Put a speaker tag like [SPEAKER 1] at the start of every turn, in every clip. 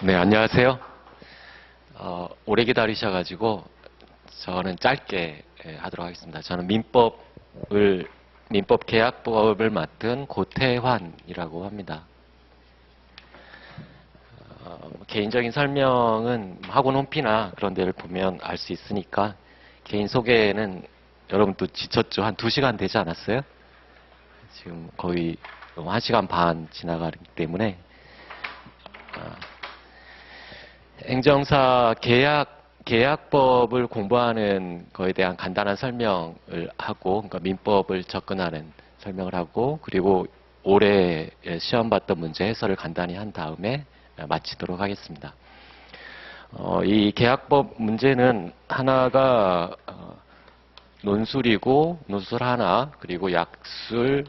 [SPEAKER 1] 네, 안녕하세요. 오래 기다리셔가지고 저는 짧게 하도록 하겠습니다. 저는 민법 계약법을 맡은 고태환이라고 합니다. 개인적인 설명은 학원 홈피나 그런 데를 보면 알 수 있으니까 개인 소개는 여러분도 지쳤죠? 한 2시간 되지 않았어요? 지금 거의 1시간 반 지나가기 때문에 행정사 계약법을 공부하는 거에 대한 간단한 설명을 하고, 그러니까 민법을 접근하는 설명을 하고, 그리고 올해 시험 봤던 문제 해설을 간단히 한 다음에 마치도록 하겠습니다. 이 계약법 문제는 하나가 논술이고, 논술 하나, 그리고 약술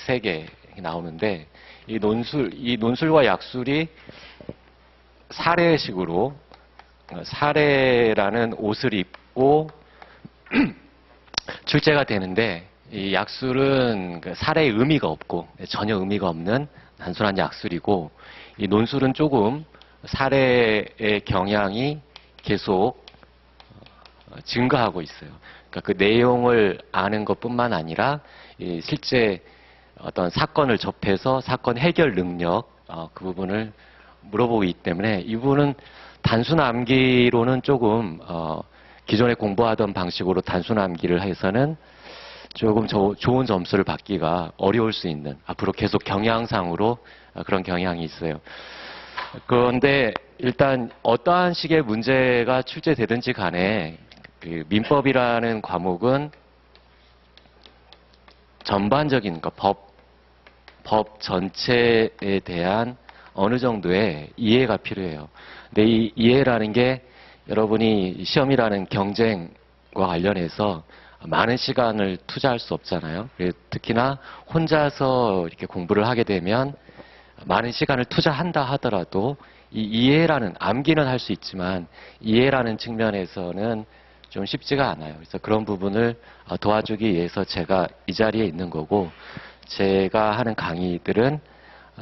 [SPEAKER 1] 3개 나오는데, 이 논술과 약술이 사례식으로 사례라는 옷을 입고 출제가 되는데, 이 약술은 사례의 의미가 없고 전혀 의미가 없는 단순한 약술이고, 이 논술은 조금 사례의 경향이 계속 증가하고 있어요. 그러니까 그 내용을 아는 것뿐만 아니라 실제 어떤 사건을 접해서 사건 해결 능력, 그 부분을 물어보기 때문에 이 부분은 단순 암기로는 조금 기존에 공부하던 방식으로 단순 암기를 해서는 조금 좋은 점수를 받기가 어려울 수 있는, 앞으로 계속 경향상으로 그런 경향이 있어요. 그런데 일단 어떠한 식의 문제가 출제되든지 간에 그 민법이라는 과목은 전반적인 법 전체에 대한 어느 정도의 이해가 필요해요. 근데 이 이해라는 게 여러분이 시험이라는 경쟁과 관련해서 많은 시간을 투자할 수 없잖아요. 특히나 혼자서 이렇게 공부를 하게 되면 많은 시간을 투자한다 하더라도 이 이해라는, 암기는 할 수 있지만 이해라는 측면에서는 좀 쉽지가 않아요. 그래서 그런 부분을 도와주기 위해서 제가 이 자리에 있는 거고, 제가 하는 강의들은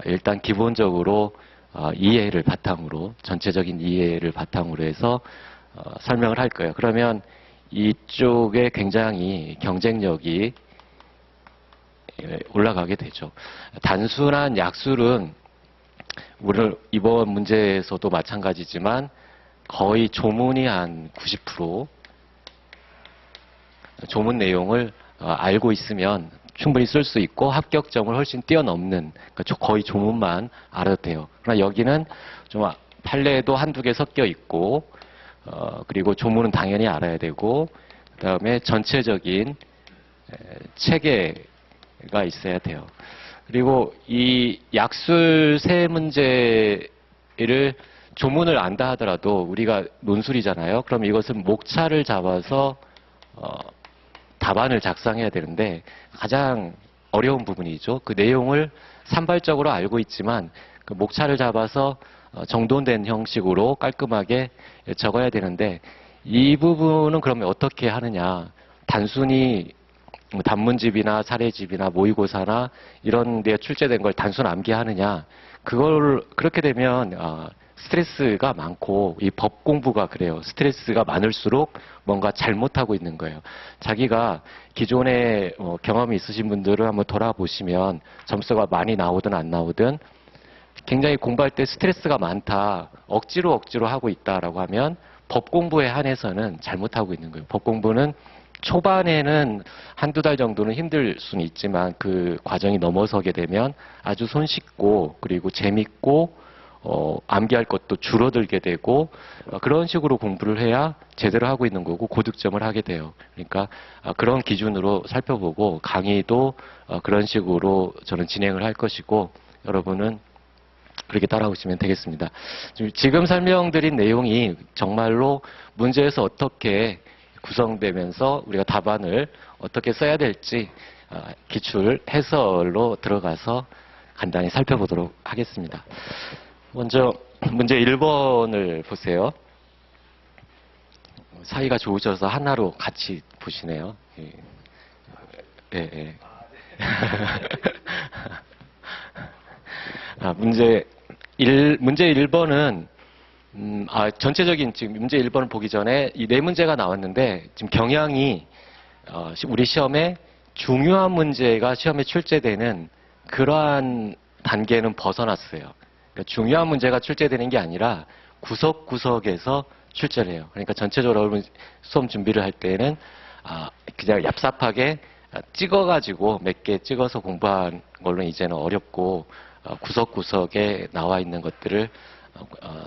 [SPEAKER 1] 일단 기본적으로 이해를 바탕으로, 전체적인 이해를 바탕으로 해서 설명을 할 거예요. 그러면 이쪽에 굉장히 경쟁력이 올라가게 되죠. 단순한 약술은 오늘 이번 문제에서도 마찬가지지만 거의 조문이 한 90%, 조문 내용을 알고 있으면 충분히 쓸 수 있고 합격점을 훨씬 뛰어넘는, 그러니까 거의 조문만 알아도 돼요. 그러나 여기는 좀 판례도 한두 개 섞여 있고, 그리고 조문은 당연히 알아야 되고, 그 다음에 전체적인 체계가 있어야 돼요. 그리고 이 약술 세 문제를 조문을 안다 하더라도 우리가 논술이잖아요. 그럼 이것은 목차를 잡아서 답안을 작성해야 되는데 가장 어려운 부분이죠. 그 내용을 산발적으로 알고 있지만 그 목차를 잡아서 정돈된 형식으로 깔끔하게 적어야 되는데, 이 부분은 그러면 어떻게 하느냐. 단순히 단문집이나 사례집이나 모의고사나 이런 데 출제된 걸 단순 암기하느냐. 그걸 그렇게 되면 스트레스가 많고, 이 법 공부가 그래요. 스트레스가 많을수록 뭔가 잘못하고 있는 거예요. 자기가 기존에 경험이 있으신 분들을 한번 돌아보시면 점수가 많이 나오든 안 나오든 굉장히 공부할 때 스트레스가 많다, 억지로 하고 있다라고 하면 법 공부에 한해서는 잘못하고 있는 거예요. 법 공부는 초반에는 한두 달 정도는 힘들 수는 있지만 그 과정이 넘어서게 되면 아주 손쉽고, 그리고 재밌고, 암기할 것도 줄어들게 되고, 그런 식으로 공부를 해야 제대로 하고 있는 거고 고득점을 하게 돼요. 그러니까 그런 기준으로 살펴보고 강의도 그런 식으로 저는 진행을 할 것이고, 여러분은 그렇게 따라오시면 되겠습니다. 지금 설명드린 내용이 정말로 문제에서 어떻게 구성되면서 우리가 답안을 어떻게 써야 될지 기출 해설로 들어가서 간단히 살펴보도록 하겠습니다. 먼저 문제 1번을 보세요. 사이가 좋으셔서 하나로 같이 보시네요. 예, 예. 문제 문제 1번은 전체적인 지금 문제 1번을 보기 전에 이 네 문제가 나왔는데 지금 경향이 우리 시험에 중요한 문제가 시험에 출제되는 그러한 단계는 벗어났어요. 그러니까 중요한 문제가 출제되는 게 아니라 구석구석에서 출제를 해요. 그러니까 전체적으로 여러분 수험 준비를 할 때는 그냥 얍삽하게 찍어가지고 몇 개 찍어서 공부한 걸로 이제는 어렵고 구석구석에 나와 있는 것들을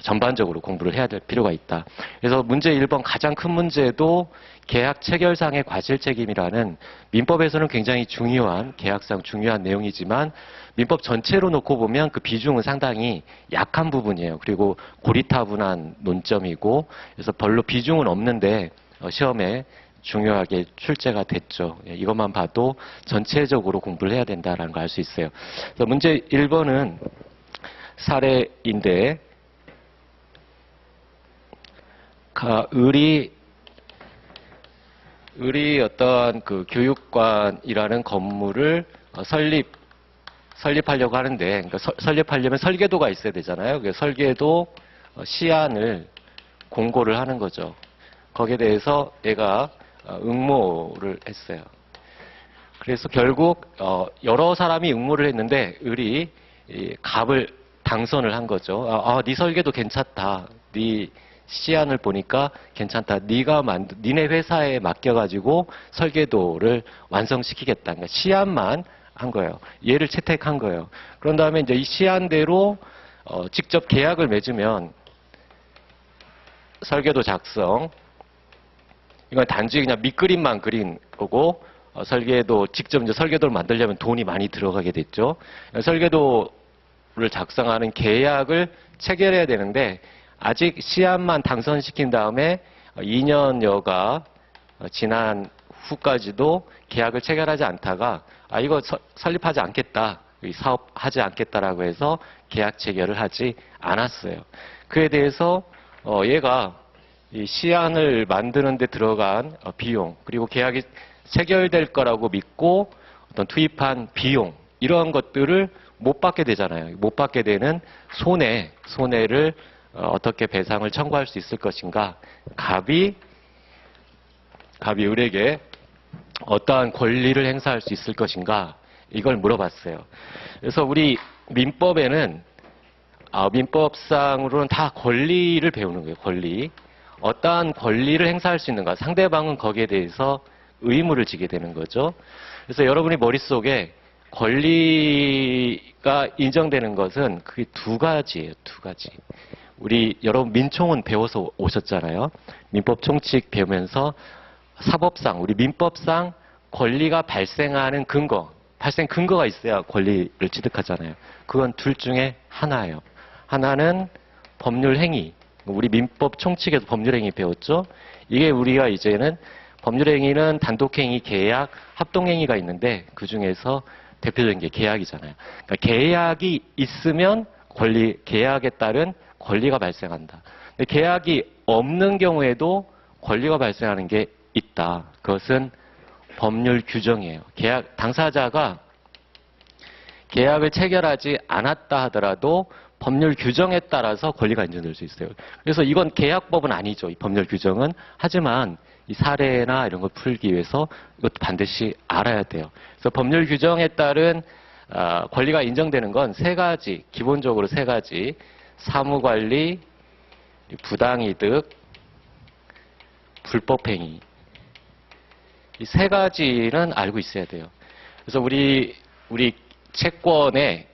[SPEAKER 1] 전반적으로 공부를 해야 될 필요가 있다. 그래서 문제 1번 가장 큰 문제도 계약 체결상의 과실 책임이라는 민법에서는 굉장히 중요한 계약상 중요한 내용이지만 민법 전체로 놓고 보면 그 비중은 상당히 약한 부분이에요. 그리고 고리타분한 논점이고 그래서 별로 비중은 없는데 시험에 중요하게 출제가 됐죠. 이것만 봐도 전체적으로 공부를 해야 된다는 걸 알 수 있어요. 그래서 문제 1번은 사례인데 을이 어떠한 그 교육관이라는 건물을 설립하려고 하는데, 그러니까 설립하려면 설계도가 있어야 되잖아요. 그래서 설계도 시안을 공고를 하는 거죠. 거기에 대해서 얘가 응모를 했어요. 그래서 결국 여러 사람이 응모를 했는데 을이 갑을 당선을 한 거죠. 네 설계도 괜찮다. 네 시안을 보니까 괜찮다. 니네 회사에 맡겨가지고 설계도를 완성시키겠다. 그러니까 시안만 한 거예요. 얘를 채택한 거예요. 그런 다음에 이제 이 시안대로 직접 계약을 맺으면 설계도 작성. 이건 단지 그냥 밑그림만 그린 거고 설계도 직접 이제 설계도를 만들려면 돈이 많이 들어가게 됐죠. 설계도를 작성하는 계약을 체결해야 되는데 아직 시안만 당선시킨 다음에 2년여가 지난 후까지도 계약을 체결하지 않다가 이거 설립하지 않겠다, 사업하지 않겠다라고 해서 계약 체결을 하지 않았어요. 그에 대해서 얘가 이 시안을 만드는 데 들어간 비용 그리고 계약이 체결될 거라고 믿고 어떤 투입한 비용 이런 것들을 못 받게 되잖아요. 못 받게 되는 손해를 어떻게 배상을 청구할 수 있을 것인가? 갑이 을에게 어떠한 권리를 행사할 수 있을 것인가? 이걸 물어봤어요. 그래서 우리 민법에는 민법상으로는 다 권리를 배우는 거예요. 권리. 어떠한 권리를 행사할 수 있는가? 상대방은 거기에 대해서 의무를 지게 되는 거죠. 그래서 여러분이 머릿속에 권리가 인정되는 것은 그게 두 가지예요. 두 가지. 여러분 민총은 배워서 오셨잖아요. 민법 총칙 배우면서 사법상, 우리 민법상 권리가 발생하는 발생 근거가 있어야 권리를 취득하잖아요. 그건 둘 중에 하나예요. 하나는 법률 행위. 우리 민법 총칙에서 법률 행위 배웠죠. 이게 우리가 이제는 법률 행위는 단독 행위, 계약, 합동 행위가 있는데 그 중에서 대표적인 게 계약이잖아요. 그러니까 계약이 있으면 계약에 따른 권리가 발생한다. 근데 계약이 없는 경우에도 권리가 발생하는 게 있다. 그것은 법률 규정이에요. 당사자가 계약을 체결하지 않았다 하더라도 법률 규정에 따라서 권리가 인정될 수 있어요. 그래서 이건 계약법은 아니죠. 이 법률 규정은. 하지만 이 사례나 이런 걸 풀기 위해서 이것도 반드시 알아야 돼요. 그래서 법률 규정에 따른 권리가 인정되는 건 세 가지, 기본적으로 세 가지. 사무관리, 부당이득, 불법행위. 이 세 가지는 알고 있어야 돼요. 그래서 우리 채권의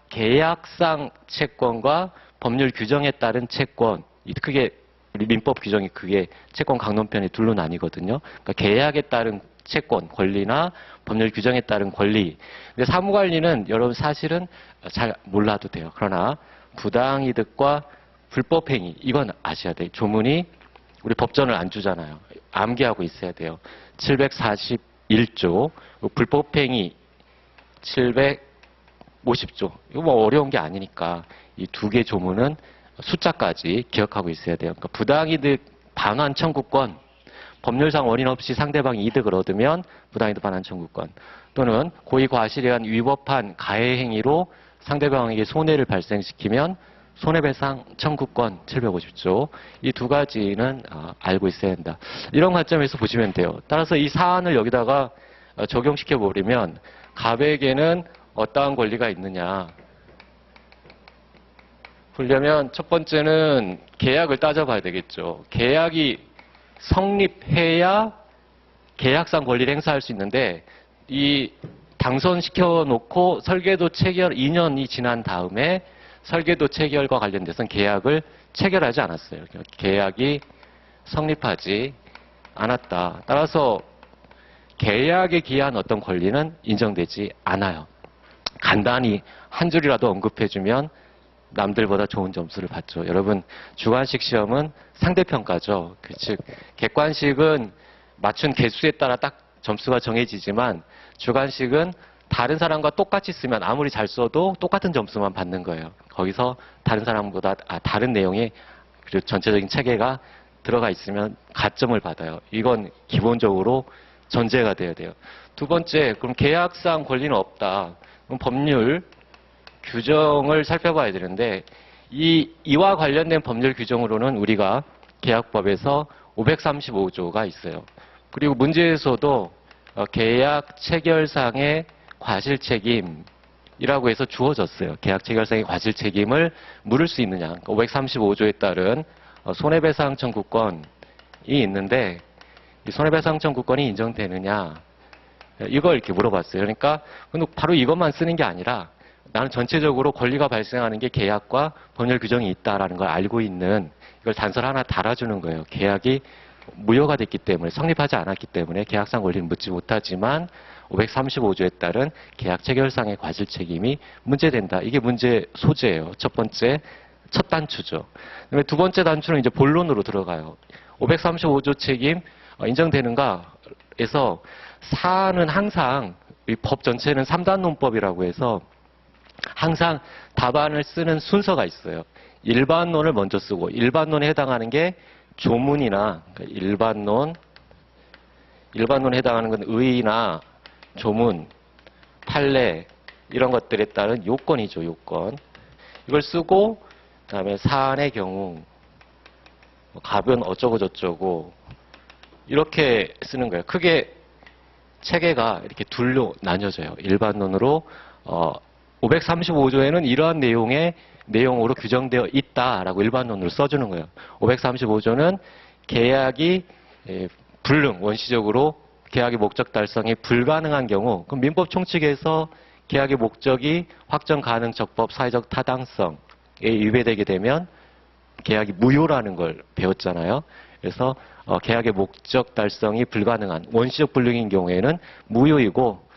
[SPEAKER 1] 계약상 채권과 법률 규정에 따른 채권, 크게 우리 민법 규정이 그게 채권 강론편이 둘로 나뉘거든요. 그러니까 계약에 따른 채권, 권리나 법률 규정에 따른 권리. 근데 사무관리는 여러분 사실은 잘 몰라도 돼요. 그러나 부당이득과 불법행위, 이건 아셔야 돼요. 조문이 우리 법전을 안 주잖아요. 암기하고 있어야 돼요. 741조, 불법행위 750조. 이거 뭐 어려운 게 아니니까 이 두 개 조문은 숫자까지 기억하고 있어야 돼요. 그러니까 부당이득 반환 청구권, 법률상 원인 없이 상대방이 이득을 얻으면 부당이득 반환 청구권, 또는 고의 과실에 의한 위법한 가해 행위로 상대방에게 손해를 발생시키면 손해배상 청구권 750조. 이 두 가지는 알고 있어야 한다. 이런 관점에서 보시면 돼요. 따라서 이 사안을 여기다가 적용시켜 버리면 갑에게는 어떠한 권리가 있느냐. 보려면 첫 번째는 계약을 따져봐야 되겠죠. 계약이 성립해야 계약상 권리를 행사할 수 있는데 이 당선시켜 놓고 설계도 체결 2년이 지난 다음에 설계도 체결과 관련돼서는 계약을 체결하지 않았어요. 계약이 성립하지 않았다. 따라서 계약에 기한 어떤 권리는 인정되지 않아요. 간단히 한 줄이라도 언급해주면 남들보다 좋은 점수를 받죠. 여러분, 주관식 시험은 상대평가죠. 즉 객관식은 맞춘 개수에 따라 딱 점수가 정해지지만 주관식은 다른 사람과 똑같이 쓰면 아무리 잘 써도 똑같은 점수만 받는 거예요. 거기서 다른 사람보다 다른 내용이 그리고 전체적인 체계가 들어가 있으면 가점을 받아요. 이건 기본적으로 전제가 돼야 돼요. 두 번째, 그럼 계약상 권리는 없다. 그럼 법률 규정을 살펴봐야 되는데 이와 관련된 법률 규정으로는 우리가 계약법에서 535조가 있어요. 그리고 문제에서도 계약 체결상의 과실책임이라고 해서 주어졌어요. 계약 체결상의 과실책임을 물을 수 있느냐. 535조에 따른 손해배상 청구권이 있는데 이 손해배상 청구권이 인정되느냐. 이걸 이렇게 물어봤어요. 그러니까 바로 이것만 쓰는 게 아니라 나는 전체적으로 권리가 발생하는 게 계약과 법률 규정이 있다라는 걸 알고 있는 이걸 단서를 하나 달아주는 거예요. 계약이 무효가 됐기 때문에 성립하지 않았기 때문에 계약상 권리는 묻지 못하지만 535조에 따른 계약 체결상의 과실 책임이 문제된다. 이게 문제 소재예요. 첫 번째 첫 단추죠. 그다음에 두 번째 단추는 이제 본론으로 들어가요. 535조 책임 인정되는가에서 사안은 항상 이 법 전체는 3단 논법이라고 해서 항상 답안을 쓰는 순서가 있어요. 일반론을 먼저 쓰고 일반론에 해당하는 게 조문이나 그러니까 일반론에 해당하는 건 의의나 조문, 판례 이런 것들에 따른 요건이죠. 요건. 이걸 쓰고 그다음에 사안의 경우 갑은 어쩌고 저쩌고 이렇게 쓰는 거예요. 크게 체계가 이렇게 둘로 나뉘어져요. 일반론으로 535조에는 이러한 내용으로 규정되어 있다라고 일반론으로 써주는 거예요. 535조는 계약이 불능, 원시적으로 계약의 목적 달성이 불가능한 경우, 그럼 민법 총칙에서 계약의 목적이 확정 가능 적법 사회적 타당성에 위배되게 되면 계약이 무효라는 걸 배웠잖아요. 그래서 계약의 목적 달성이 불가능한 원시적 불능인 경우에는 무효이고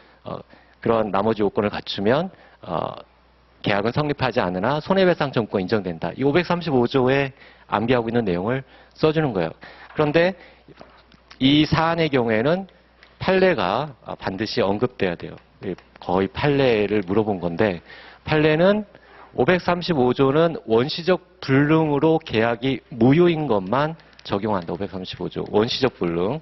[SPEAKER 1] 그런 나머지 요건을 갖추면 계약은 성립하지 않으나 손해배상 청구권 인정된다. 이 535조에 암기하고 있는 내용을 써주는 거예요. 그런데 이 사안의 경우에는 판례가 반드시 언급돼야 돼요. 거의 판례를 물어본 건데 판례는 535조는 원시적 불능으로 계약이 무효인 것만 적용한다. 535조 원시적 불능.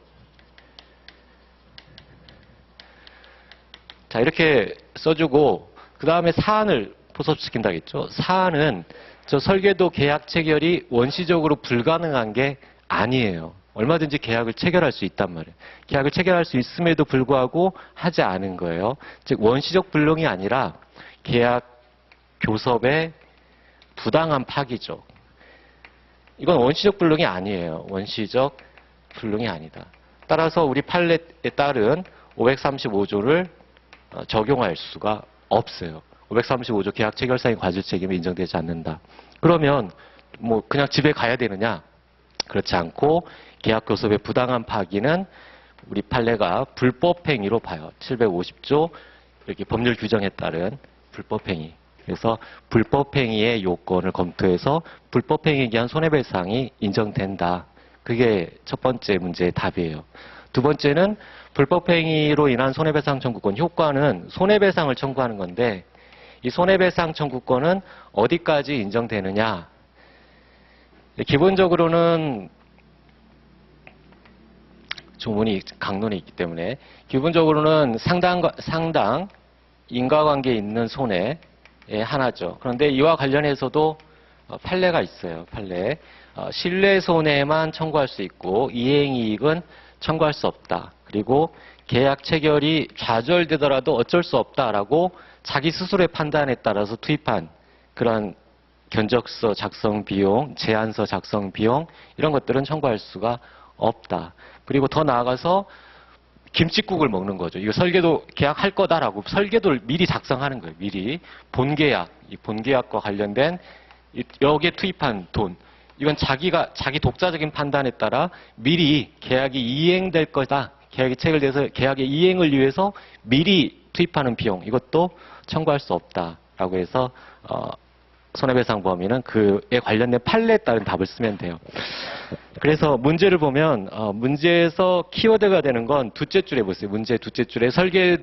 [SPEAKER 1] 자, 이렇게 써주고 그 다음에 사안을 포섭시킨다겠죠. 사안은 저 설계도 계약 체결이 원시적으로 불가능한 게 아니에요. 얼마든지 계약을 체결할 수 있단 말이에요. 계약을 체결할 수 있음에도 불구하고 하지 않은 거예요. 즉 원시적 불능이 아니라 계약 교섭의 부당한 파기죠. 이건 원시적 불능이 아니에요. 원시적 불능이 아니다. 따라서 우리 판례에 따른 535조를 적용할 수가 없어요. 535조 계약 체결상의 과실 책임이 인정되지 않는다. 그러면 뭐 그냥 집에 가야 되느냐? 그렇지 않고 계약 교섭의 부당한 파기는 우리 판례가 불법행위로 봐요. 750조 이렇게 법률 규정에 따른 불법행위. 그래서 불법행위의 요건을 검토해서 불법행위에 기한 손해배상이 인정된다. 그게 첫 번째 문제의 답이에요. 두 번째는 불법행위로 인한 손해배상 청구권 효과는 손해배상을 청구하는 건데 이 손해배상 청구권은 어디까지 인정되느냐. 기본적으로는 조문이 강론에 있기 때문에 기본적으로는 상당 인과관계에 있는 손해 하나죠. 그런데 이와 관련해서도 판례가 있어요. 판례. 신뢰 손해만 청구할 수 있고 이행이익은 청구할 수 없다. 그리고 계약 체결이 좌절되더라도 어쩔 수 없다라고 자기 스스로의 판단에 따라서 투입한 그런 견적서 작성 비용, 제안서 작성 비용 이런 것들은 청구할 수가 없다. 그리고 더 나아가서 김칫국을 먹는 거죠. 이거 설계도 계약할 거다라고 설계도를 미리 작성하는 거예요. 미리 본계약, 이 본계약과 관련된 여기에 투입한 돈. 이건 자기 독자적인 판단에 따라 미리 계약이 이행될 거다. 계약이 체결돼서 계약의 이행을 위해서 미리 투입하는 비용. 이것도 청구할 수 없다라고 해서 손해배상 범위는 그에 관련된 판례에 따른 답을 쓰면 돼요. 그래서 문제를 보면 문제에서 키워드가 되는 건 둘째 줄에 보세요. 문제 둘째 줄에 설계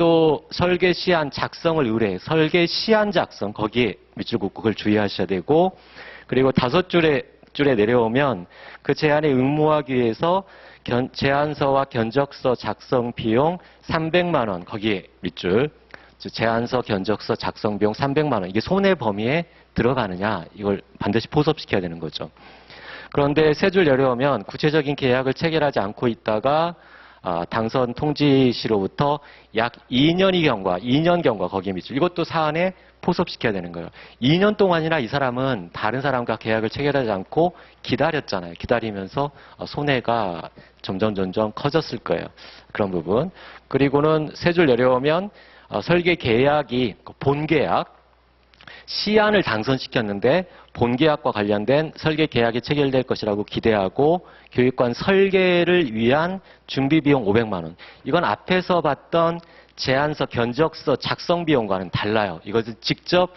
[SPEAKER 1] 시안 작성을 의뢰해. 설계 시안 작성 거기에 밑줄 긋고 그걸 주의하셔야 되고 그리고 다섯 줄에 내려오면 그 제안에 응모하기 위해서 제안서와 견적서 작성 비용 300만 원 거기에 밑줄 제안서 견적서 작성 비용 300만 원 이게 손해 범위에 들어가느냐 이걸 반드시 포섭시켜야 되는 거죠. 그런데 세 줄 내려오면 구체적인 계약을 체결하지 않고 있다가 당선 통지시로부터 약 2년 경과 거기에 밑줄 이것도 사안에 포섭시켜야 되는 거예요. 2년 동안이나 이 사람은 다른 사람과 계약을 체결하지 않고 기다렸잖아요. 기다리면서 손해가 점점 커졌을 거예요. 그런 부분. 그리고는 세 줄 내려오면 설계 계약이 본계약 시안을 당선시켰는데 본계약과 관련된 설계 계약이 체결될 것이라고 기대하고 교육관 설계를 위한 준비비용 500만 원. 이건 앞에서 봤던 제안서, 견적서 작성 비용과는 달라요. 이것은 직접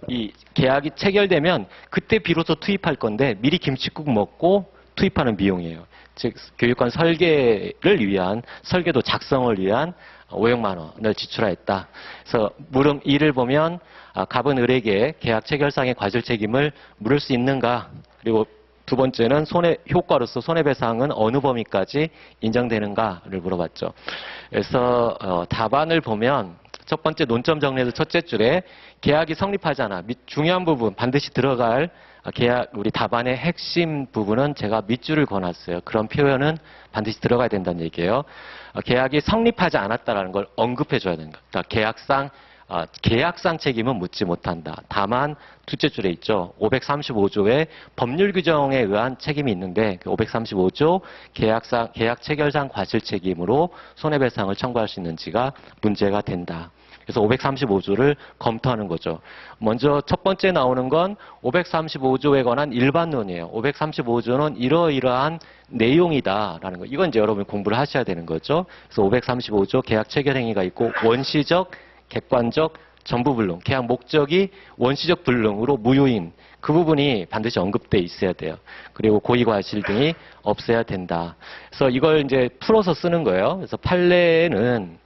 [SPEAKER 1] 이 계약이 체결되면 그때 비로소 투입할 건데 미리 김칫국 먹고 투입하는 비용이에요. 즉 교육관 설계를 위한 설계도 작성을 위한 500만 원을 지출하였다. 그래서 물음 2를 보면 갑은 을에게 계약 체결상의 과실 책임을 물을 수 있는가? 그리고 두 번째는 효과로서 손해배상은 어느 범위까지 인정되는가를 물어봤죠. 그래서 답안을 보면 첫 번째 논점 정리에서 첫째 줄에 계약이 성립하잖아. 중요한 부분 반드시 들어갈 계약 우리 답안의 핵심 부분은 제가 밑줄을 그어놨어요. 그런 표현은 반드시 들어가야 된다는 얘기예요. 계약이 성립하지 않았다는 걸 언급해줘야 되는 거예요. 계약상 책임은 묻지 못한다. 다만 둘째 줄에 있죠. 535조의 법률 규정에 의한 책임이 있는데 535조 계약 체결상 과실 책임으로 손해배상을 청구할 수 있는지가 문제가 된다. 그래서 535조를 검토하는 거죠. 먼저 첫 번째 나오는 건 535조에 관한 일반론이에요. 535조는 이러이러한 내용이다라는 거. 이건 이제 여러분이 공부를 하셔야 되는 거죠. 그래서 535조 계약 체결 행위가 있고 원시적, 객관적, 전부불능. 계약 목적이 원시적 불능으로 무효인 그 부분이 반드시 언급돼 있어야 돼요. 그리고 고의과실 등이 없어야 된다. 그래서 이걸 이제 풀어서 쓰는 거예요. 그래서 판례는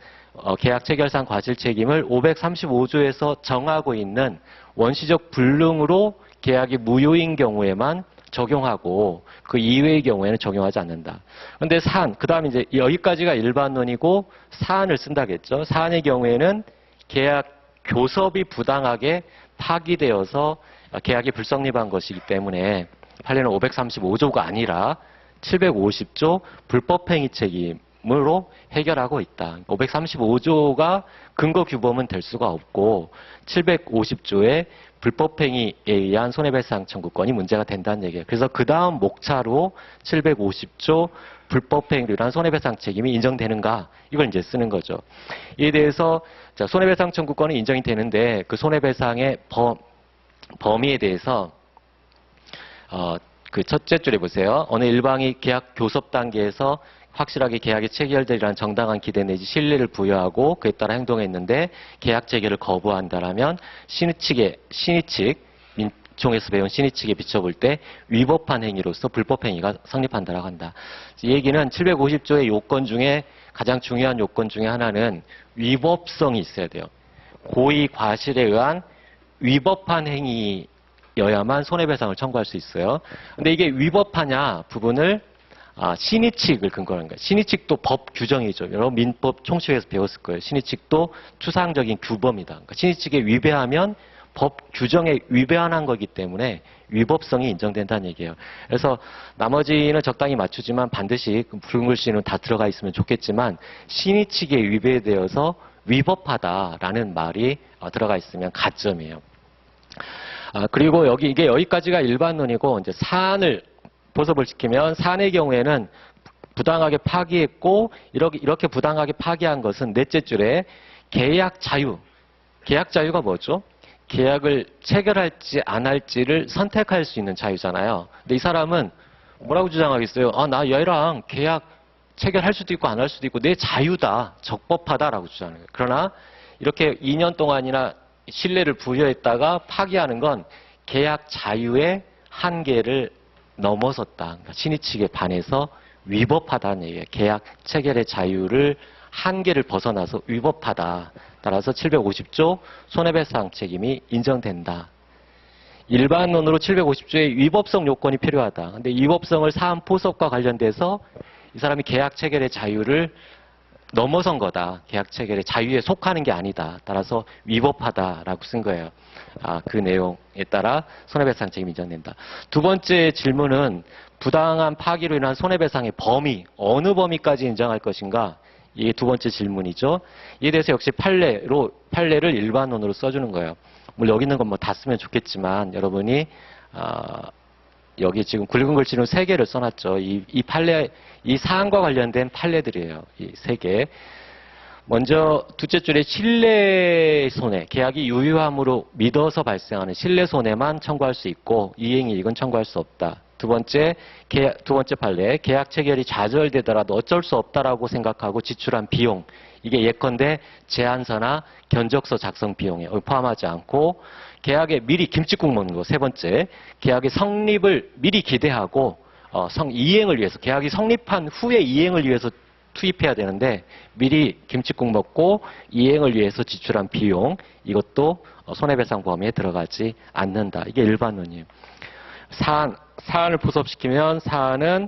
[SPEAKER 1] 계약 체결상 과실 책임을 535조에서 정하고 있는 원시적 불능으로 계약이 무효인 경우에만 적용하고 그 이외의 경우에는 적용하지 않는다. 그런데 그 다음에 이제 여기까지가 일반론이고 사안을 쓴다겠죠. 사안의 경우에는 계약 교섭이 부당하게 파기되어서 계약이 불성립한 것이기 때문에 판례는 535조가 아니라 750조 불법행위 책임으로 해결하고 있다. 535조가 근거 규범은 될 수가 없고 750조의 불법행위에 의한 손해배상 청구권이 문제가 된다는 얘기예요. 그래서 그 다음 목차로 750조 불법행위로 인한 손해배상 책임이 인정되는가 이걸 이제 쓰는 거죠. 이에 대해서 손해배상 청구권이 인정이 되는데 그 손해배상의 범위에 대해서 그 첫째 줄에 보세요. 어느 일방이 계약 교섭 단계에서 확실하게 계약이 체결되리라는 정당한 기대 내지 신뢰를 부여하고 그에 따라 행동했는데 계약 체결을 거부한다라면 신의 민총에서 배운 신의 측에 비춰볼 때 위법한 행위로서 불법 행위가 성립한다라고 한다. 이 얘기는 750조의 요건 중에 가장 중요한 요건 중에 하나는 위법성이 있어야 돼요. 고의 과실에 의한 위법한 행위여야만 손해배상을 청구할 수 있어요. 근데 이게 위법하냐 부분을 신의칙을 근거로 하는 거예요. 신의칙도 법 규정이죠. 여러분 민법 총칙에서 배웠을 거예요. 신의칙도 추상적인 규범이다. 그러니까 신의칙에 위배하면 법 규정에 위반한 거기 때문에 위법성이 인정된다는 얘기예요. 그래서 나머지는 적당히 맞추지만 반드시 붉은 글씨는 다 들어가 있으면 좋겠지만 신의칙에 위배되어서 위법하다라는 말이 들어가 있으면 가점이에요. 그리고 이게 여기까지가 일반론이고 이제 사안을 보섭을 시키면 사안의 경우에는 부당하게 파기했고 이렇게 부당하게 파기한 것은 넷째 줄에 계약 자유. 계약 자유가 뭐죠? 계약을 체결할지 안 할지를 선택할 수 있는 자유잖아요. 근데 이 사람은 뭐라고 주장하겠어요? 나 얘랑 계약 체결할 수도 있고 안 할 수도 있고 내 자유다. 적법하다라고 주장해요. 그러나 이렇게 2년 동안이나 신뢰를 부여했다가 파기하는 건 계약 자유의 한계를 넘어섰다. 그러니까 신의칙에 반해서 위법하다는 얘기예요. 계약 체결의 자유를 한계를 벗어나서 위법하다. 따라서 750조 손해배상 책임이 인정된다. 일반론으로 750조의 위법성 요건이 필요하다. 근데 위법성을 사안 포섭과 관련돼서 이 사람이 계약 체결의 자유를 넘어선 거다. 계약 체결의 자유에 속하는 게 아니다. 따라서 위법하다라고 쓴 거예요. 그 내용에 따라 손해배상 책임이 인정된다. 두 번째 질문은 부당한 파기로 인한 손해배상의 범위, 어느 범위까지 인정할 것인가? 이게 두 번째 질문이죠. 이에 대해서 역시 판례를 일반론으로 써주는 거예요. 물론 여기 있는 건 뭐 다 쓰면 좋겠지만 여러분이 여기 지금 굵은 글씨로 3개를 써놨죠. 이 판례, 이 사안과 관련된 판례들이에요. 이 3개. 먼저 둘째 줄에 신뢰손해, 계약이 유효함으로 믿어서 발생하는 신뢰손해만 청구할 수 있고 이행이익은 청구할 수 없다. 두 번째 판례, 계약 체결이 좌절되더라도 어쩔 수 없다라고 생각하고 지출한 비용, 이게 예컨대 제안서나 견적서 작성 비용에 포함하지 않고 계약에 미리 김칫국 먹는 거. 세 번째, 계약의 성립을 미리 기대하고 이행을 위해서, 계약이 성립한 후에 이행을 위해서 투입해야 되는데 미리 김칫국 먹고 이행을 위해서 지출한 비용, 이것도 손해배상 범위에 들어가지 않는다. 이게 일반론이에요. 사안을 포섭시키면 사안은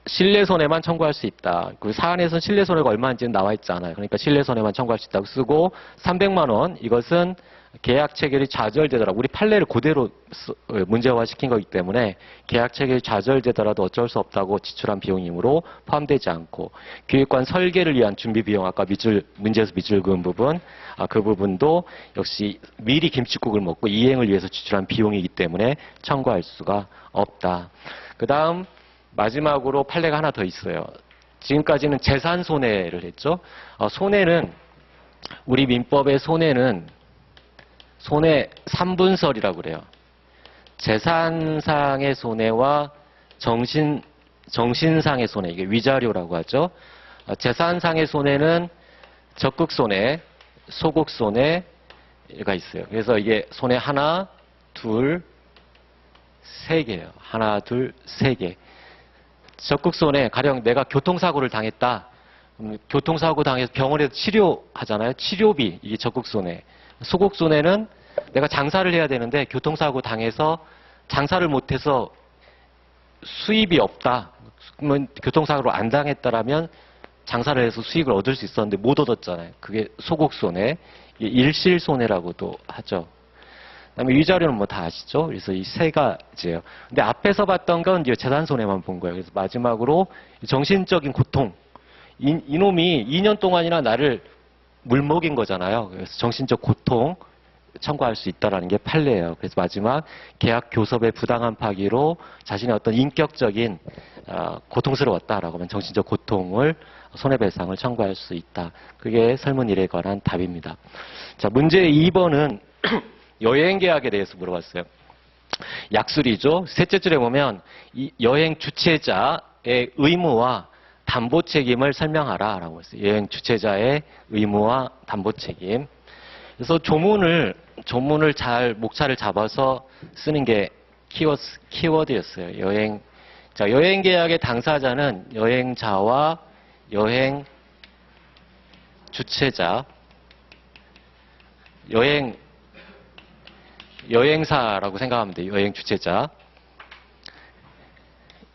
[SPEAKER 1] 신뢰손해만 청구할 수 있다. 그 사안에서는 신뢰손해가 얼마인지는 나와 있지 않아요. 그러니까 신뢰손해만 청구할 수 있다고 쓰고 300만 원, 이것은 계약 체결이 좌절되더라도 우리 판례를 그대로 문제화시킨 거기 때문에 계약 체결이 좌절되더라도 어쩔 수 없다고 지출한 비용이므로 포함되지 않고 기획관 설계를 위한 준비 비용, 아까 문제에서 밑줄 그은 부분, 그 부분도 역시 미리 김칫국을 먹고 이행을 위해서 지출한 비용이기 때문에 청구할 수가 없다. 그 다음 마지막으로 판례가 하나 더 있어요. 지금까지는 재산 손해를 했죠. 손해는 우리 민법의 손해 3분설이라고 그래요. 재산상의 손해와 정신상의 손해, 이게 위자료라고 하죠. 재산상의 손해는 적극손해, 소극손해가 있어요. 그래서 이게 손해 하나, 둘, 세 개예요. 하나, 둘, 세 개. 적극손해, 가령 내가 교통사고를 당했다. 교통사고 당해서 병원에서 치료하잖아요. 치료비, 이게 적극손해. 소극손해는 내가 장사를 해야 되는데 교통사고 당해서 장사를 못해서 수입이 없다. 그러면 교통사고로 안 당했다라면 장사를 해서 수익을 얻을 수 있었는데 못 얻었잖아요. 그게 소극손해, 일실손해라고도 하죠. 그다음에 위자료는 뭐 다 아시죠? 그래서 이 세 가지예요. 근데 앞에서 봤던 건 이제 재산손해만 본 거예요. 그래서 마지막으로 정신적인 고통. 이놈이 2년 동안이나 나를 물먹인 거잖아요. 그래서 정신적 고통 청구할 수 있다라는 게 판례예요. 그래서 마지막 계약 교섭의 부당한 파기로 자신의 어떤 인격적인 고통스러웠다라고 하면 정신적 고통을 손해배상을 청구할 수 있다. 그게 설문 1에 관한 답입니다. 자, 문제 2번은 여행계약에 대해서 물어봤어요. 약술이죠. 셋째 줄에 보면 이 여행 주최자의 의무와 담보 책임을 설명하라 라고 했어요. 여행 주최자의 의무와 담보 책임. 그래서 조문을 잘 목차를 잡아서 쓰는 게 키워드였어요. 여행 계약의 당사자는 여행자와 여행 주최자, 여행사라고 생각하면 돼요. 여행 주최자.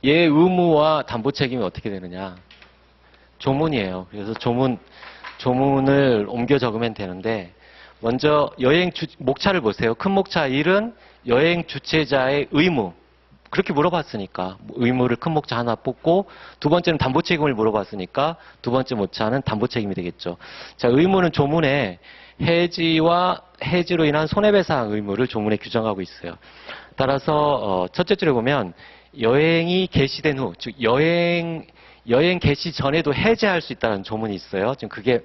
[SPEAKER 1] 얘 의무와 담보 책임이 어떻게 되느냐? 조문이에요. 그래서 조문을 옮겨 적으면 되는데 먼저 목차를 보세요. 큰 목차 1은 여행 주최자의 의무. 그렇게 물어봤으니까 의무를 큰 목차 하나 뽑고, 두 번째는 담보 책임을 물어봤으니까 두 번째 목차는 담보 책임이 되겠죠. 자, 의무는 조문에 해지와 해지로 인한 손해배상 의무를 조문에 규정하고 있어요. 따라서 첫째 줄에 보면 여행이 개시된 후, 즉 여행 개시 전에도 해지할 수 있다는 조문이 있어요. 지금 그게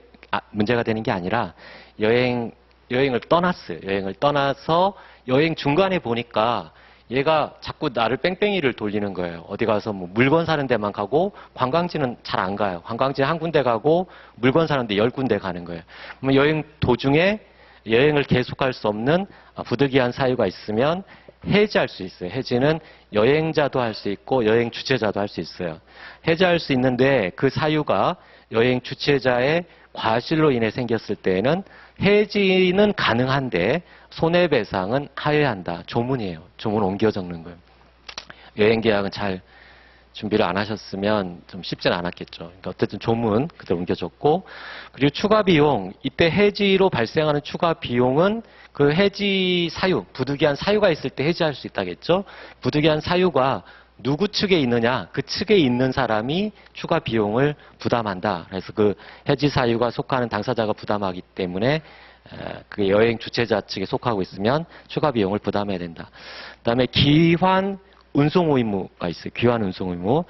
[SPEAKER 1] 문제가 되는 게 아니라 여행을 떠났어요. 여행을 떠나서 여행 중간에 보니까 얘가 자꾸 나를 뺑뺑이를 돌리는 거예요. 어디 가서 뭐 물건 사는 데만 가고 관광지는 잘 안 가요. 관광지 한 군데 가고 물건 사는 데 10군데 가는 거예요. 그러면 여행 도중에 여행을 계속할 수 없는 부득이한 사유가 있으면 해지할 수 있어요. 해지는 여행자도 할 수 있고 여행 주최자도 할 수 있어요. 해지할 수 있는데 그 사유가 여행 주최자의 과실로 인해 생겼을 때에는 해지는 가능한데 손해배상은 하회한다. 조문이에요. 조문 옮겨 적는 거예요. 여행계약은 잘 준비를 안 하셨으면 좀 쉽진 않았겠죠. 그러니까 어쨌든 조문 그대로 옮겨줬고, 그리고 추가 비용, 이때 해지로 발생하는 추가 비용은 그 해지 사유, 부득이한 사유가 있을 때 해지할 수 있다겠죠. 부득이한 사유가 누구 측에 있느냐, 그 측에 있는 사람이 추가 비용을 부담한다. 그래서 그 해지 사유가 속하는 당사자가 부담하기 때문에 그 여행 주최자 측에 속하고 있으면 추가 비용을 부담해야 된다. 그다음에 기환 운송 의무가 있어요. 귀환 운송 의무.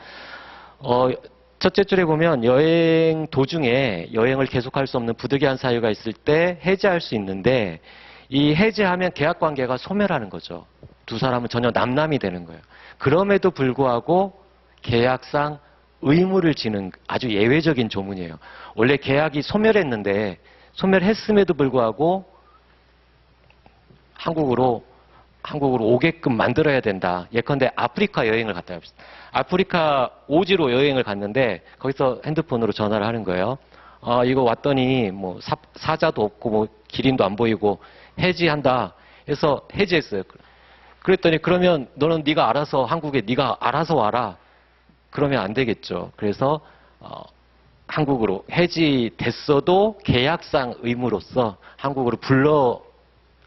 [SPEAKER 1] 첫째 줄에 보면 여행 도중에 여행을 계속할 수 없는 부득이한 사유가 있을 때 해지할 수 있는데, 이 해지하면 계약 관계가 소멸하는 거죠. 두 사람은 전혀 남남이 되는 거예요. 그럼에도 불구하고 계약상 의무를 지는 아주 예외적인 조문이에요. 원래 계약이 소멸했음에도 불구하고 한국으로 오게끔 만들어야 된다. 예컨대 아프리카 여행을 갔다 합시다. 아프리카 오지로 여행을 갔는데 거기서 핸드폰으로 전화를 하는 거예요. 이거 왔더니 뭐 사자도 없고 뭐 기린도 안 보이고 해지한다. 해서 해지했어요. 그랬더니 그러면 너는 네가 알아서 한국에 네가 알아서 와라. 그러면 안 되겠죠. 그래서 한국으로 해지됐어도 계약상 의무로서 한국으로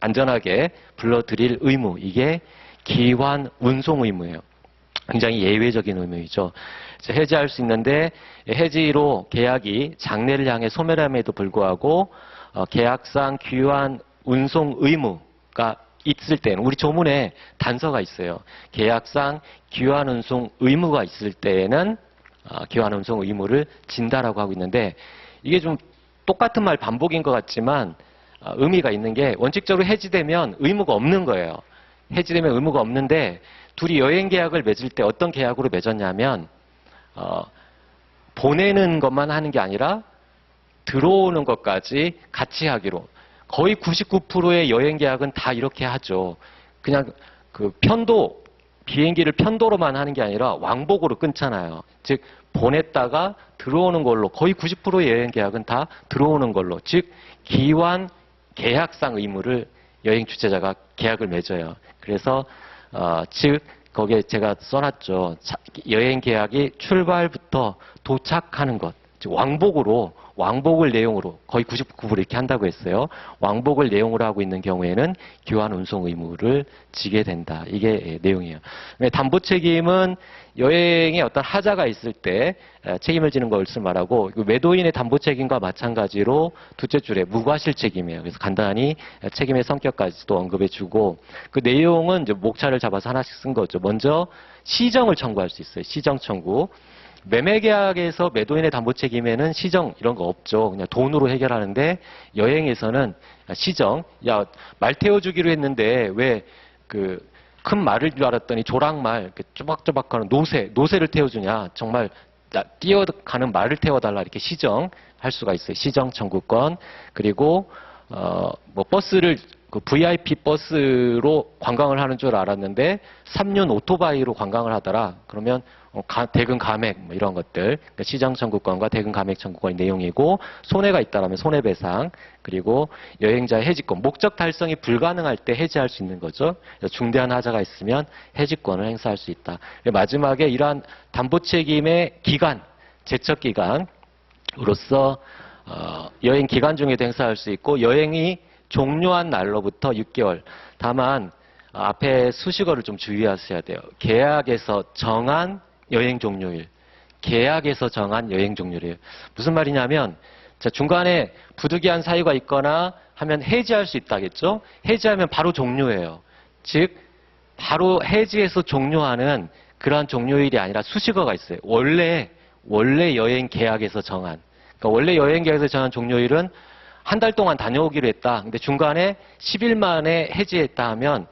[SPEAKER 1] 안전하게 불러들일 의무, 이게 기환 운송 의무예요. 굉장히 예외적인 의무이죠. 해지할 수 있는데 해지로 계약이 장래를 향해 소멸함에도 불구하고 계약상 귀환 운송 의무가 있을 때는, 우리 조문에 단서가 있어요. 계약상 귀환 운송 의무가 있을 때에는 귀환 운송 의무를 진다라고 하고 있는데, 이게 좀 똑같은 말 반복인 것 같지만 의미가 있는 게, 원칙적으로 해지되면 의무가 없는 거예요. 해지되면 의무가 없는데, 둘이 여행 계약을 맺을 때 어떤 계약으로 맺었냐면 보내는 것만 하는 게 아니라 들어오는 것까지 같이 하기로. 거의 99%의 여행 계약은 다 이렇게 하죠. 그냥 그 비행기를 편도로만 하는 게 아니라 왕복으로 끊잖아요. 즉 보냈다가 들어오는 걸로, 거의 90%의 여행 계약은 다 들어오는 걸로, 즉 기환 계약상 의무를 여행 주최자가 계약을 맺어요. 그래서 즉 거기에 제가 써놨죠. 여행 계약이 출발부터 도착하는 것, 즉 왕복을 내용으로 거의 99% 이렇게 한다고 했어요. 왕복을 내용으로 하고 있는 경우에는 귀환 운송 의무를 지게 된다. 이게 내용이에요. 담보 책임은 여행에 어떤 하자가 있을 때 책임을 지는 것을 말하고, 매도인의 담보 책임과 마찬가지로 둘째 줄에 무과실 책임이에요. 그래서 간단히 책임의 성격까지도 언급해주고, 그 내용은 이제 목차를 잡아서 하나씩 쓴 거죠. 먼저 시정을 청구할 수 있어요. 시정 청구. 매매계약에서 매도인의 담보 책임에는 시정 이런 거 없죠. 그냥 돈으로 해결하는데, 여행에서는 시정, 야, 말 태워주기로 했는데 왜 큰 말을 줄 알았더니 조랑말, 쪼박쪼박하는 노새를 태워주냐. 정말 뛰어가는 말을 태워달라. 이렇게 시정할 수가 있어요. 시정 청구권. 그리고 뭐 버스를 VIP 버스로 관광을 하는 줄 알았는데 3륜 오토바이로 관광을 하더라. 그러면 대금 감액 뭐 이런 것들, 그러니까 시정 청구권과 대금 감액 청구권의 내용이고, 손해가 있다라면 손해배상, 그리고 여행자의 해지권, 목적 달성이 불가능할 때 해지할 수 있는 거죠. 중대한 하자가 있으면 해지권을 행사할 수 있다. 마지막에 이러한 담보 책임의 기간, 제척 기간으로서 여행 기간 중에도 행사할 수 있고, 여행이 종료한 날로부터 6개월. 다만 앞에 수식어를 좀 주의하셔야 돼요. 계약에서 정한 여행 종료일. 계약에서 정한 여행 종료일. 무슨 말이냐면 자, 중간에 부득이한 사유가 있거나 하면 해지할 수 있다겠죠? 해지하면 바로 종료예요. 즉 바로 해지해서 종료하는 그러한 종료일이 아니라 수식어가 있어요. 원래 여행 계약에서 정한. 그러니까 원래 여행 계약에서 정한 종료일은 한 달 동안 다녀오기로 했다. 근데 중간에 10일 만에 해지했다 하면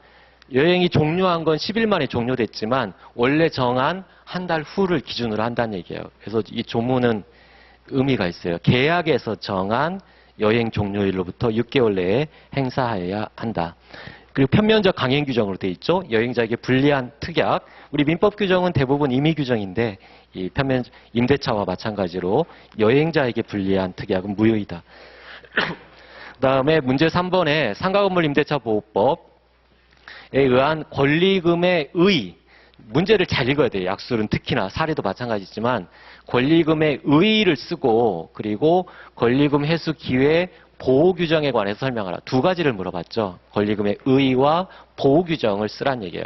[SPEAKER 1] 여행이 종료한 건 10일 만에 종료됐지만 원래 정한 한 달 후를 기준으로 한다는 얘기예요. 그래서 이 조문은 의미가 있어요. 계약에서 정한 여행 종료일로부터 6개월 내에 행사하여야 한다. 그리고 편면적 강행 규정으로 돼 있죠. 여행자에게 불리한 특약. 우리 민법 규정은 대부분 임의 규정인데 이 임대차와 마찬가지로 여행자에게 불리한 특약은 무효이다. 그다음에 문제 3번에 상가건물 임대차 보호법에 의한 권리금의 의. 문제를 잘 읽어야 돼요. 약술은 특히나 사례도 마찬가지지만 권리금의 의의를 쓰고 그리고 권리금 회수 기회 보호 규정에 관해서 설명하라. 두 가지를 물어봤죠. 권리금의 의의와 보호 규정을 쓰란 얘기예요.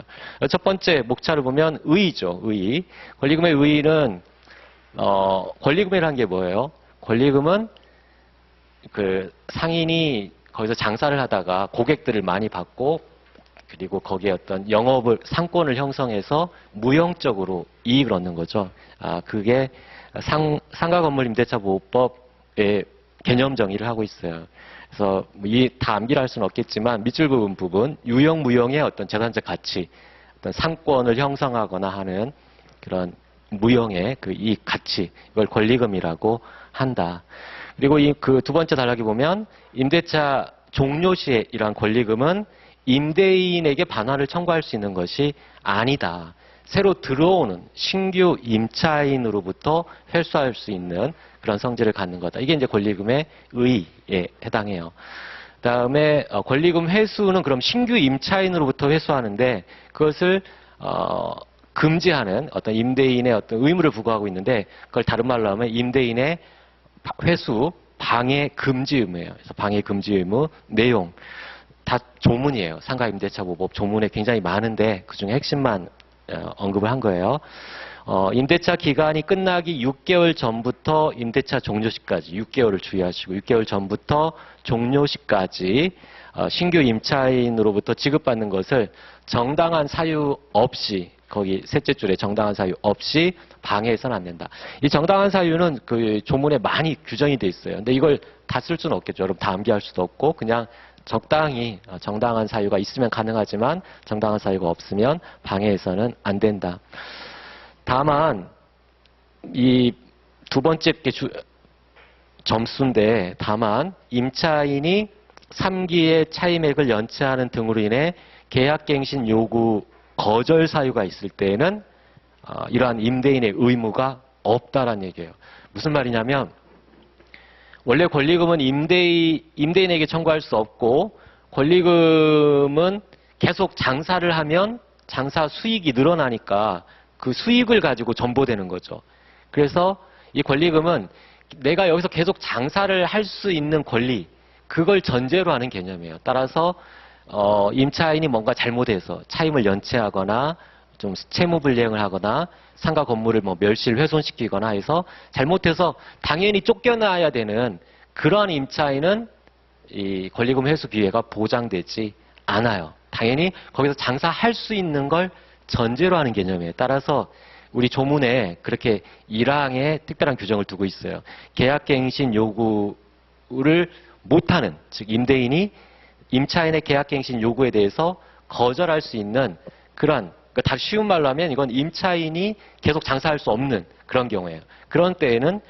[SPEAKER 1] 첫 번째 목차를 보면 의의죠. 의의. 권리금의 의의는 권리금이라는 게 뭐예요? 권리금은 그 상인이 거기서 장사를 하다가 고객들을 많이 받고 그리고 거기에 어떤 영업을 상권을 형성해서 무형적으로 이익을 얻는 거죠. 그게 상가건물 임대차 보호법의 개념 정의를 하고 있어요. 그래서 다 암기를 할 수는 없겠지만 밑줄 그은 부분 유형 무형의 어떤 재산적 가치, 어떤 상권을 형성하거나 하는 그런 무형의 그 이익 가치, 이걸 권리금이라고 한다. 그리고 그 두 번째 단락에 보면 임대차 종료 시에 이러한 권리금은 임대인에게 반환을 청구할 수 있는 것이 아니다. 새로 들어오는 신규 임차인으로부터 회수할 수 있는 그런 성질을 갖는 거다. 이게 이제 권리금의 의의에 해당해요. 그다음에 권리금 회수는 그럼 신규 임차인으로부터 회수하는데 그것을 금지하는 어떤 임대인의 어떤 의무를 부과하고 있는데 그걸 다른 말로 하면 임대인의 회수 방해 금지 의무예요. 그래서 방해 금지 의무 내용 다 조문이에요. 상가임대차보호법 조문에 굉장히 많은데 그중에 핵심만 언급을 한 거예요. 임대차 기간이 끝나기 6개월 전부터 임대차 종료시까지 6개월을 주의하시고 6개월 전부터 종료시까지 신규 임차인으로부터 지급받는 것을 정당한 사유 없이 거기 셋째 줄에 정당한 사유 없이 방해해서는 안 된다. 이 정당한 사유는 그 조문에 많이 규정이 돼 있어요. 근데 이걸 다 쓸 수는 없겠죠. 여러분 다 암기할 수도 없고 그냥 적당히 정당한 사유가 있으면 가능하지만 정당한 사유가 없으면 방해해서는 안 된다. 다만 이 두 번째 게 점수인데 다만 임차인이 3기의 차임액을 연체하는 등으로 인해 계약갱신 요구 거절 사유가 있을 때에는 이러한 임대인의 의무가 없다라는 얘기예요. 무슨 말이냐면 원래 권리금은 임대인에게 청구할 수 없고 권리금은 계속 장사를 하면 장사 수익이 늘어나니까 그 수익을 가지고 전보되는 거죠. 그래서 이 권리금은 내가 여기서 계속 장사를 할 수 있는 권리, 그걸 전제로 하는 개념이에요. 따라서 임차인이 뭔가 잘못해서 차임을 연체하거나 좀 채무 불이행을 하거나 상가 건물을 뭐 멸실 훼손시키거나 해서 잘못해서 당연히 쫓겨나야 되는 그러한 임차인은 이 권리금 회수 기회가 보장되지 않아요. 당연히 거기서 장사할 수 있는 걸 전제로 하는 개념이에요. 따라서 우리 조문에 그렇게 1항에 특별한 규정을 두고 있어요. 계약갱신 요구를 못하는, 즉 임대인이 임차인의 계약갱신 요구에 대해서 거절할 수 있는 그런, 그러니까 다 쉬운 말로 하면 이건 임차인이 계속 장사할 수 없는 그런 경우예요. 그런 때에는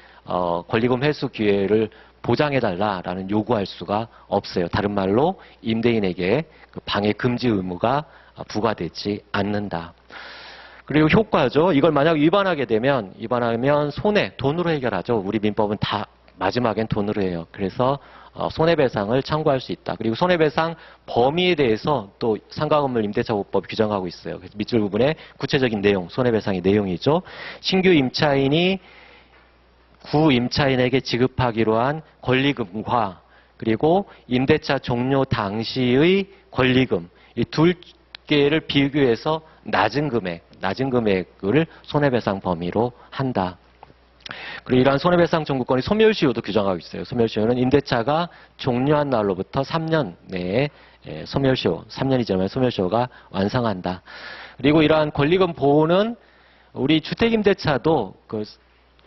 [SPEAKER 1] 권리금 회수 기회를 보장해달라라는 요구할 수가 없어요. 다른 말로 임대인에게 그 방해 금지 의무가 부과되지 않는다. 그리고 효과죠. 이걸 만약 위반하면 손해, 돈으로 해결하죠. 우리 민법은 다 마지막엔 돈으로 해요. 그래서 손해배상을 청구할 수 있다. 그리고 손해배상 범위에 대해서 또 상가건물 임대차보호법 규정하고 있어요. 그래서 밑줄 부분에 구체적인 내용, 손해배상의 내용이죠. 신규 임차인이 구 임차인에게 지급하기로 한 권리금과 그리고 임대차 종료 당시의 권리금, 이 두 개를 비교해서 낮은 금액을 손해배상 범위로 한다. 그리고 이러한 손해배상 청구권이 소멸시효도 규정하고 있어요. 소멸시효는 임대차가 종료한 날로부터 3년 내에 소멸시효, 3년이 지나면 소멸시효가 완성한다. 그리고 이러한 권리금 보호는 우리 주택임대차도 그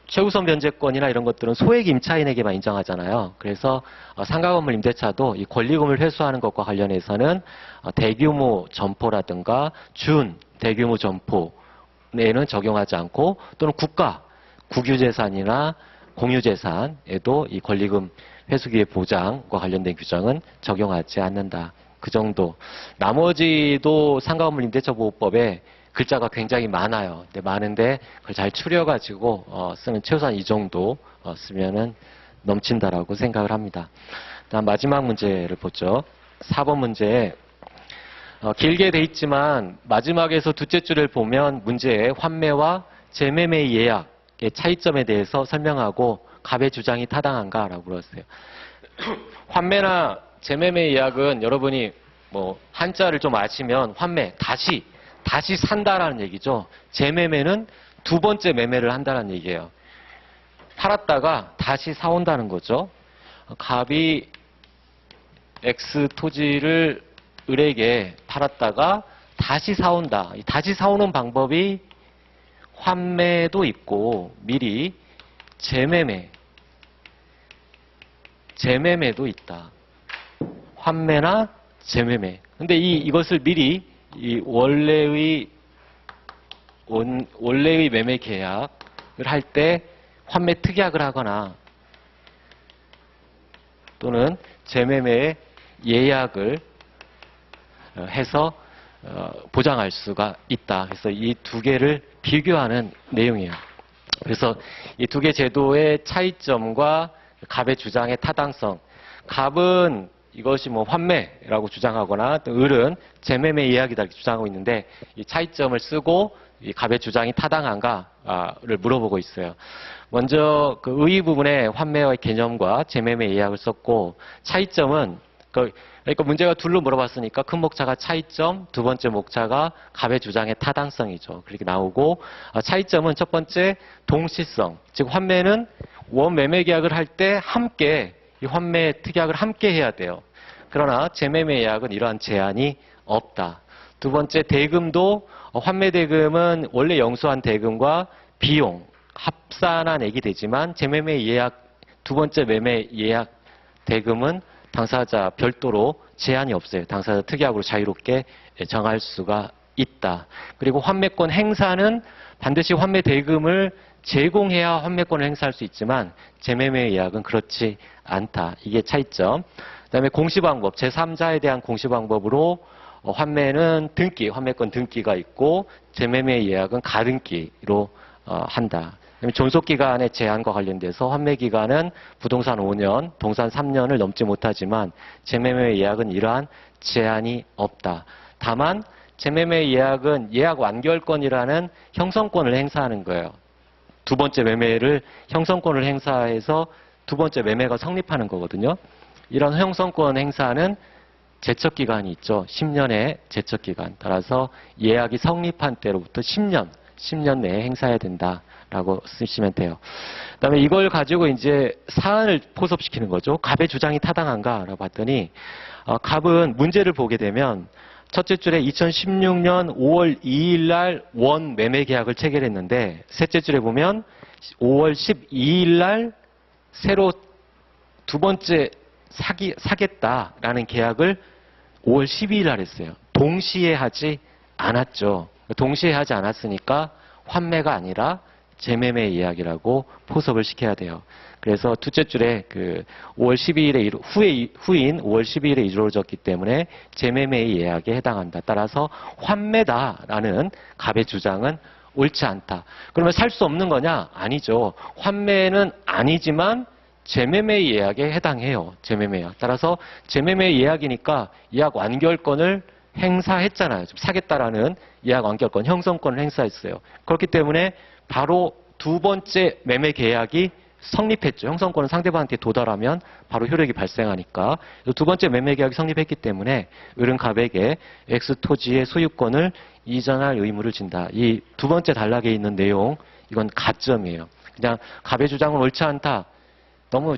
[SPEAKER 1] 최우선 변제권이나 이런 것들은 소액 임차인에게만 인정하잖아요. 그래서 상가 건물 임대차도 이 권리금을 회수하는 것과 관련해서는 대규모 점포라든가 준 대규모 점포에는 적용하지 않고 또는 국유재산이나 공유재산에도 이 권리금 회수기의 보장과 관련된 규정은 적용하지 않는다. 그 정도. 나머지도 상가 건물 임대차 보호법에 글자가 굉장히 많아요. 근데 많은데 그걸 잘 추려가지고 쓰면 최소한 이 정도 쓰면은 넘친다라고 생각을 합니다. 다음 마지막 문제를 보죠. 4번 문제에 길게 돼 있지만 마지막에서 두째 줄을 보면 문제에 환매와 재매매 예약의 차이점에 대해서 설명하고 갑의 주장이 타당한가라고 물었어요. 환매나 재매매 예약은 여러분이 뭐 한자를 좀 아시면 환매 다시 산다라는 얘기죠. 재매매는 두 번째 매매를 한다는 얘기예요. 팔았다가 다시 사온다는 거죠. 갑이 X 토지를 을에게 팔았다가 다시 사온다. 이 다시 사오는 방법이 환매도 있고 미리 재매매도 있다. 환매나 재매매. 근데 이것을 미리 이 원래의 매매 계약을 할 때 환매 특약을 하거나 또는 재매매 예약을 해서 보장할 수가 있다. 그래서 이 두 개를 비교하는 내용이에요. 그래서 이 두 개 제도의 차이점과 갑의 주장의 타당성. 갑은 이것이 뭐 환매라고 주장하거나 또 을은 재매매 예약이다 이렇게 주장하고 있는데 이 차이점을 쓰고 이 갑의 주장이 타당한가를 물어보고 있어요. 먼저 그 의의 부분에 환매의 개념과 재매매 예약을 썼고 차이점은 그러니까 문제가 둘로 물어봤으니까 큰 목차가 차이점, 두 번째 목차가 갑의 주장의 타당성이죠. 그렇게 나오고 차이점은 첫 번째 동시성, 즉 환매는 원 매매 계약을 할 때 함께 이 환매 특약을 함께 해야 돼요. 그러나 재매매 예약은 이러한 제한이 없다. 두 번째 대금도 환매 대금은 원래 영수한 대금과 비용 합산한 액이 되지만 재매매 예약 두 번째 매매 예약 대금은 당사자 별도로 제한이 없어요. 당사자 특약으로 자유롭게 정할 수가 있다. 그리고 환매권 행사는 반드시 환매 대금을 제공해야 환매권을 행사할 수 있지만 재매매 예약은 그렇지 않다. 이게 차이점. 그다음에 공시방법, 제3자에 대한 공시방법으로 환매는 등기, 환매권 등기가 있고 재매매 예약은 가등기로 한다. 그다음에 존속기간의 제한과 관련돼서 환매기간은 부동산 5년, 동산 3년을 넘지 못하지만 재매매 예약은 이러한 제한이 없다. 다만 재매매 예약은 예약 완결권이라는 형성권을 행사하는 거예요. 두 번째 매매를 형성권을 행사해서 두 번째 매매가 성립하는 거거든요. 이런 형성권 행사는 제척기간이 있죠. 10년의 제척기간. 따라서 예약이 성립한 때로부터 10년 내에 행사해야 된다라고 쓰시면 돼요. 그다음에 이걸 가지고 이제 사안을 포섭시키는 거죠. 갑의 주장이 타당한가라고 봤더니 갑은 문제를 보게 되면 첫째 줄에 2016년 5월 2일 날 원 매매 계약을 체결했는데 셋째 줄에 보면 5월 12일 날 새로 두 번째 사겠다라는 계약을 5월 12일 날 했어요. 동시에 하지 않았죠. 동시에 하지 않았으니까 환매가 아니라 재매매 예약이라고 포섭을 시켜야 돼요. 그래서 둘째 줄에 그 5월 12일에 후인 5월 12일에 이루어졌기 때문에 재매매 예약에 해당한다. 따라서 환매다라는 갑의 주장은 옳지 않다. 그러면 살 수 없는 거냐? 아니죠. 환매는 아니지만 재매매 예약에 해당해요. 재매매 예약. 따라서 재매매 예약이니까 예약 완결권을 행사했잖아요. 좀 사겠다라는 예약 완결권, 형성권을 행사했어요. 그렇기 때문에 바로 두 번째 매매 계약이 성립했죠. 형성권은 상대방한테 도달하면 바로 효력이 발생하니까. 두 번째 매매 계약이 성립했기 때문에 을은 갑에게 X 토지의 소유권을 이전할 의무를 진다. 이 두 번째 단락에 있는 내용, 이건 가점이에요. 그냥 갑의 주장은 옳지 않다. 너무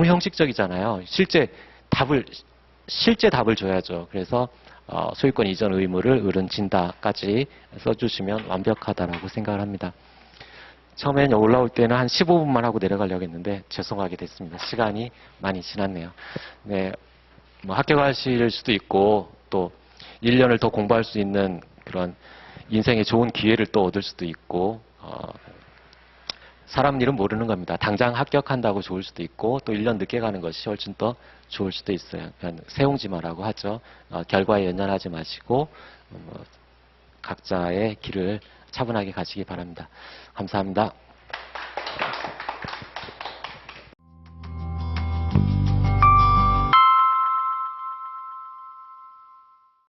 [SPEAKER 1] 형식적이잖아요. 실제 답을 줘야죠. 그래서 소유권 이전 의무를 을은 진다까지 써주시면 완벽하다라고 생각을 합니다. 처음엔 올라올 때는 한 15분만 하고 내려가려고 했는데 죄송하게 됐습니다. 시간이 많이 지났네요. 네, 뭐 합격하실 수도 있고 또 1년을 더 공부할 수 있는 그런 인생의 좋은 기회를 또 얻을 수도 있고 사람 일은 모르는 겁니다. 당장 합격한다고 좋을 수도 있고 또 1년 늦게 가는 것이 훨씬 더 좋을 수도 있어요. 그냥 세옹지마라고 하죠. 결과에 연연하지 마시고 각자의 길을 차분하게 가시기 바랍니다. 감사합니다.